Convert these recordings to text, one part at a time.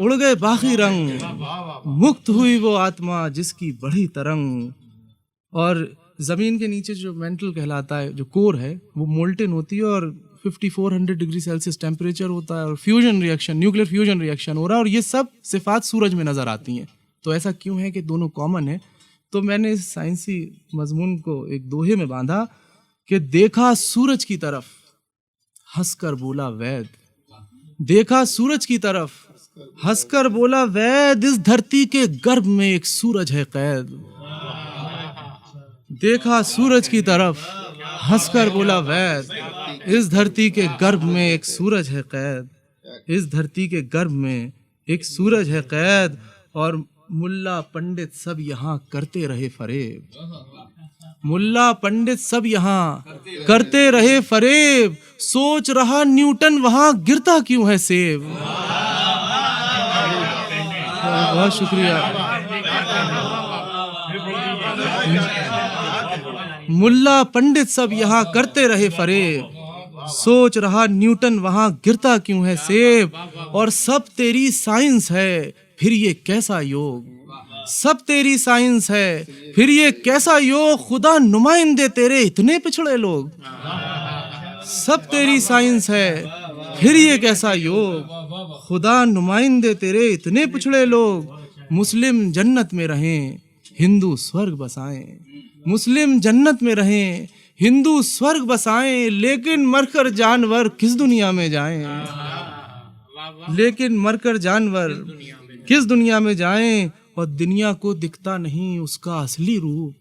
उड़ गए बाकी रंग, मुक्त हुई वो आत्मा जिसकी बढ़ी तरंग। और ज़मीन के नीचे जो मेंटल कहलाता है, जो कोर है, वो मोल्टेन होती है और 5400 डिग्री सेल्सियस टेम्परेचर होता है और fusion reaction, nuclear fusion reaction हो रहा है, और ये सब सिफात सूरज में नज़र आती हैं। तो ऐसा क्यों है कि दोनों कॉमन है? तो मैंने इस साइंसी मजमून को एक दोहे में बांधा कि देखा सूरज की तरफ, हंसकर बोला वैद। देखा सूरज की तरफ, हंसकर बोला वैद, इस धरती के गर्भ में एक सूरज है कैद। देखा सूरज की तरफ, हंसकर बोला वैद, इस धरती के गर्भ में एक सूरज है कैद। इस धरती के गर्भ में एक सूरज है कैद। और मुल्ला पंडित सब यहाँ करते रहे फरेब। मुल्ला पंडित सब यहाँ करते रहे फरेब। सोच रहा न्यूटन वहाँ गिरता क्यों है सेब। बहुत शुक्रिया। मुल्ला पंडित सब यहाँ करते रहे फरेब। सोच रहा न्यूटन वहाँ गिरता क्यों है सेब। और सब तेरी साइंस है फिर ये कैसा योग। सब तेरी साइंस है फिर ये कैसा योग। खुदा नुमाइंदे तेरे इतने पिछड़े लोग। सब तेरी साइंस है फिर ये कैसा योग। खुदा नुमाइंदे तेरे इतने पिछड़े लोग। मुस्लिम जन्नत में रहें, हिंदू स्वर्ग बसाएं। मुस्लिम जन्नत में रहें, हिंदू स्वर्ग बसाएं। लेकिन मरकर जानवर किस दुनिया में जाएं। लेकिन मरकर जानवर किस दुनिया में जाएं। और दुनिया को दिखता नहीं उसका असली रूप।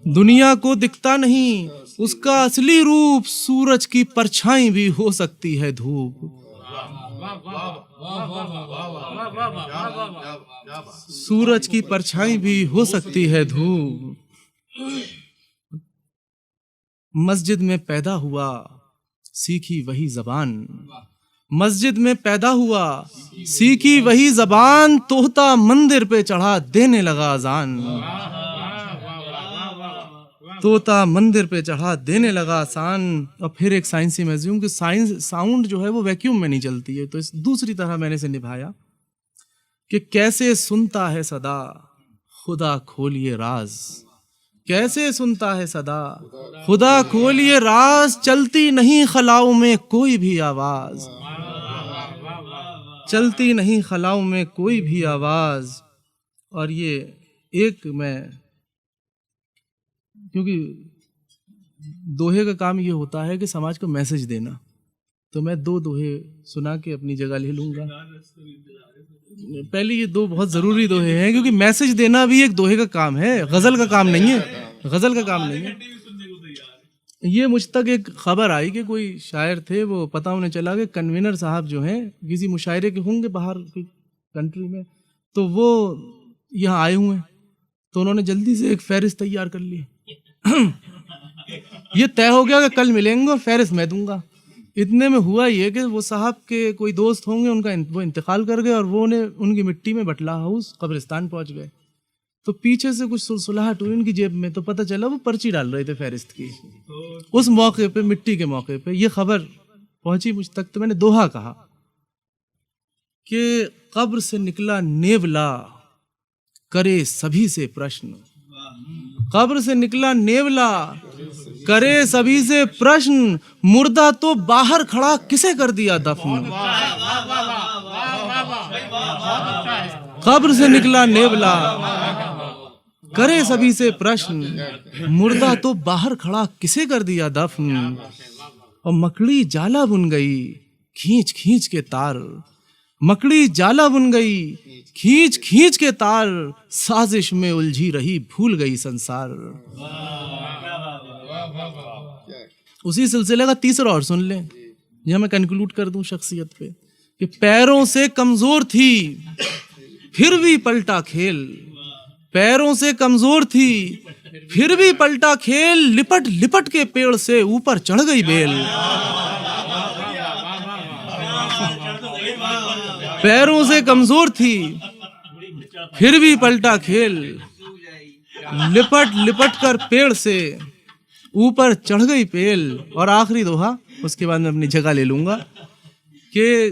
दुनिया को दिखता नहीं उसका असली रूप। सूरज की परछाई भी हो सकती है धूप। सूरज की परछाई भी हो सकती है धूप। मस्जिद में पैदा हुआ, सीखी वही जबान। मस्जिद में पैदा हुआ, सीखी वही जबान। तोहता मंदिर पे चढ़ा देने लगा अजान। तोता मंदिर पे चढ़ा देने लगा आसान। और फिर एक साइंसी मैज्यूम कि साइंस साउंड जो है वो वैक्यूम में नहीं चलती है। तो इस दूसरी तरह मैंने इसे निभाया कि कैसे सुनता है सदा खुदा खोलिए राज। कैसे सुनता है सदा खुदा खोलिए राज। चलती नहीं खलाओं में कोई भी आवाज। चलती नहीं खलाओं में कोई भी आवाज। और ये एक मैं, क्योंकि दोहे का काम ये होता है कि समाज को मैसेज देना, तो मैं दो दोहे सुना के अपनी जगह ले लूंगा। पहले ये दो बहुत ज़रूरी दोहे हैं क्योंकि मैसेज देना भी एक दोहे का काम है, गज़ल का काम नहीं है। गज़ल का काम नहीं है। ये मुझ तक एक खबर आई कि कोई शायर थे, वो पता उन्हें चला कि कन्वीनर साहब जो हैं किसी मुशायरे के होंगे बाहर की कंट्री में, तो वो यहाँ आए हुए हैं। तो उन्होंने जल्दी से एक फहरिस्त तैयार कर ली। ये तय हो गया कि कल मिलेंगे और फहरिस्त मैं दूंगा। इतने में हुआ ये कि वो साहब के कोई दोस्त होंगे, उनका वो इंतकाल कर गए और वो उन्हें उनकी मिट्टी में बटला हाउस कब्रिस्तान पहुंच गए। तो पीछे से कुछ सुलसुलाहट हुई उनकी जेब में, तो पता चला वो पर्ची डाल रहे थे फहरिस्त की। उस मौके पे, मिट्टी के मौके पे ये खबर पहुंची मुझ तक। तो मैंने दोहा कहा कि कब्र से निकला नेवला करे सभी से प्रश्न। कब्र से निकला नेवला करे सभी से प्रश्न। मुर्दा तो बाहर खड़ा किसे कर दिया दफन। कब्र से निकला नेवला करे सभी से प्रश्न। मुर्दा तो बाहर खड़ा किसे कर दिया दफन। और मकड़ी जाला बुन गई खींच खींच के तार। मकड़ी जाला बुन गई खींच खींच के तार। साजिश में उलझी रही भूल गई संसार। उसी सिलसिले का तीसरा और सुन लें, यह मैं कंक्लूड कर दूं शख्सियत पे कि पैरों से कमजोर थी फिर भी पलटा खेल। पैरों से कमजोर थी फिर भी पलटा खेल। लिपट लिपट के पेड़ से ऊपर चढ़ गई बेल। पैरों से कमजोर थी फिर भी पलटा खेल। लिपट लिपट कर पेड़ से ऊपर चढ़ गई बेल। और आखिरी दोहा, उसके बाद मैं अपनी जगह ले लूंगा कि